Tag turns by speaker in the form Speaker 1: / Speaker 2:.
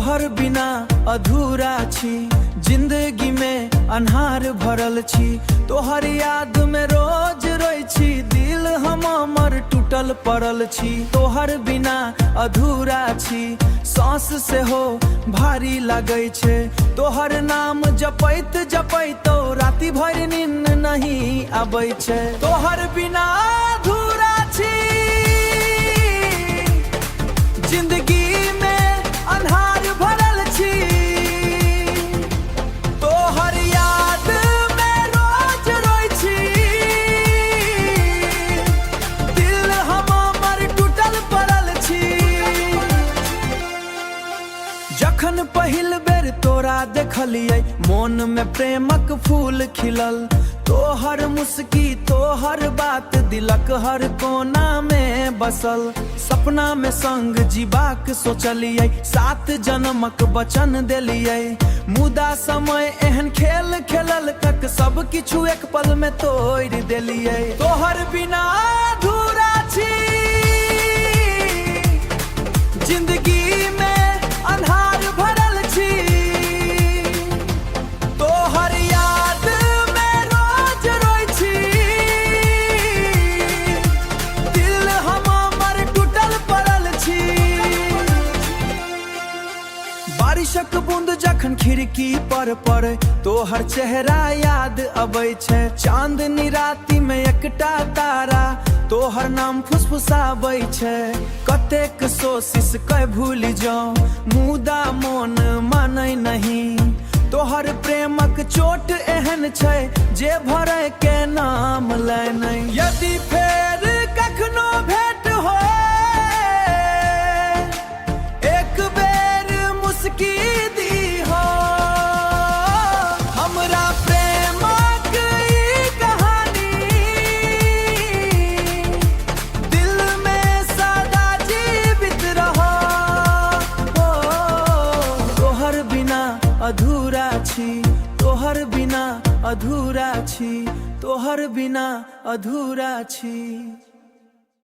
Speaker 1: तोहर बिना अधूरा छी, जिंदगी में अन्हार भरल छी। तोहर याद में रोज रोई छी, दिल हमर टूटल पड़ल छी। तोहर बिना अधूरा छी, सांस से हो भारी लगे छे। तोहर नाम जपैत जपैतो राति भर नींद नहीं आबै छे। तोहर बिना अधूरा छी, जिंदगी में अन्हार भरल छी। तोहर याद में रोज रोई छी, दिल हमर टूटल पड़ल छी। जखन पहिल बेर तोरा देखलियै, मोन में प्रेमक फूल खिलल। तोहर मुस्की तोहर बात दिलक हर कोना में बसल। सपना में संग जीबाक सोचलियै, 7 जन्मक वचन देलियै। मुदा समय एहन खेल खेलल कक, सब किछु एक पल में तोड़ देलियै। तोहर बिना अधूरा छी, जिंदगी में अन्हार भरल छी। तोहर याद में रोज रोई छी, दिल हमर टूटल पड़ल छी। बारिशक बूंद जखन खिड़की पर पड़े, तोहर चेहरा याद अबै छे। चांदनी राति में एकटा तारा तोहर नाम फुसफुसाबै छे। कतेक कोशिश कै भूल जाऊं, मुदा मोन मानै नहीं। तोहर प्रेमक चोट एहन छै, जे भरे के नाम लै नहीं। यदि फेर कखनो भेंट हो, एक बेर मुस्की दी हो। हमरा प्रेमक ई कहानी, दिल में सदा जीवित रहो। तोहर बिना अधूरा छी, तोहर बिना अधूरा छी, तोहर बिना अधूरा छी।